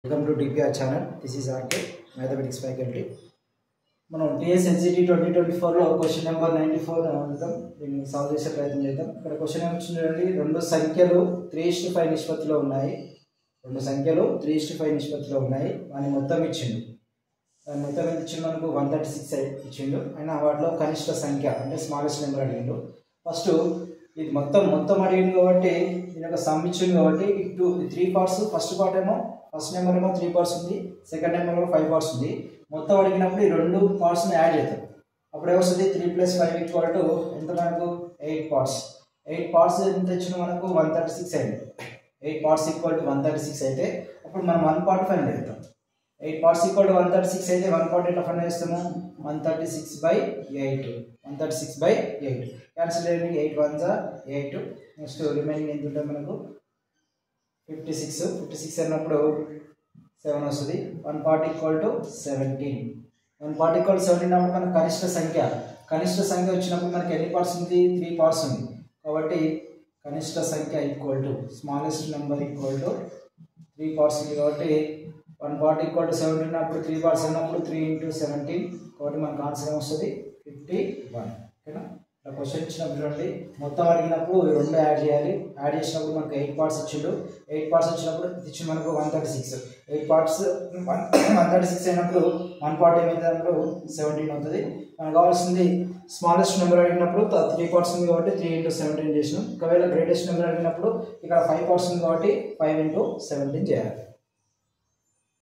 Welcome to DPR channel. This is RK, Mathematics faculty. మనం TSNCT 2024 లో question number 94 అడుగుతాం. దీన్ని సాల్వ్ చేసే ప్రయత్నం చేద్దాం. ఇక్కడ క్వశ్చన్ ఏమొచ్చి చూడండి, రెండు సంఖ్యలు 3:5 నిష్పత్తిలో ఉన్నాయి. రెండు సంఖ్యలు 3:5 నిష్పత్తిలో ఉన్నాయి. వాని మొత్తం ఇచ్చిండు. దాని మొత్తం ఎంత ఇచ్చిండు మనకు 136 ఇచ్చిండు. అయినా వాటిలో కనిష్ట సంఖ్య అంటే స్మాలెస్ట్ నెంబర్ అడిగిండు. ఫస్ట్ ఇది మొత్తం అడిగిండు కాబట్టి దీని యొక్క సమ్ ఇచ్చిండు కాబట్టి 3 పార్ట్స్. ఫస్ట్ పార్ట్ ఏమో ఫస్ట్ నెంబర్ ఏమో 3 పార్ట్స్ ఉంది, సెకండ్ నెంబర్ ఏమో 5 పార్ట్స్ ఉంది. మొత్తం అడిగినప్పుడు ఈ రెండు పార్ట్స్ని యాడ్ చేద్దాం. అప్పుడు ఏమొస్తుంది 3 + 5 = ఎంత మనకు 8 పార్ట్స్. 8 పార్ట్స్ ఎంత ఇచ్చిన మనకు 136 అయింది. 8 పార్ట్స్ = 136 అయితే అప్పుడు మనం 1 పార్ట్ ఫైండ్ చేద్దాం. 8 పార్ట్స్ = 136 అయితే 1 పార్ట్ ఎట్లా ఫైండ్ చేస్తాము? 136/8. 136/8 క్యాన్సిల్ చేయండి. 8 1s are 8. నెక్స్ట్ రిమైనింగ్ ఎంత ఉంటుంది మనకు 56 అన్నప్పుడు 7 వస్తుంది. 1 part = 17. 1 part = 17 అప్పుడు మనకు కనిష్ట సంఖ్య వచ్చినప్పుడు మనకి ఎన్ని పార్ట్స్ ఉంది? 3 పార్ట్స్ ఉంది. కాబట్టి కనిష్ట సంఖ్య స్మాలెస్ట్ నెంబర్ 3 పార్ట్స్ ఉంది. కాబట్టి 1 part = 17 అప్పుడు 3 పార్ట్స్ అన్నప్పుడు 3 × 17. కాబట్టి మనకు ఆన్సర్ వస్తుంది 51. ఓకేనా? ఇలా క్వశ్చన్ ఇచ్చినప్పుడు చూడండి, మొత్తం అడిగినప్పుడు రెండు యాడ్ చేయాలి. యాడ్ చేసినప్పుడు మనకు 8 పార్ట్స్ ఇచ్చిండు. 8 పార్ట్స్ వచ్చినప్పుడు ఇచ్చి మనకు 136. 8 పార్ట్స్ 136 అయినప్పుడు 1 పార్ట్ ఏమైనప్పుడు 17 అవుతుంది. మనకు కావాల్సింది స్మాలెస్ట్ నెంబర్ అడిగినప్పుడు 3 పార్ట్స్ ఉంది కాబట్టి 3 × 17 చేసినాం. ఒకవేళ గ్రేటెస్ట్ నెంబర్ అడిగినప్పుడు ఇక్కడ 5 పార్ట్స్ ఉంది కాబట్టి 5 × 17 చేయాలి.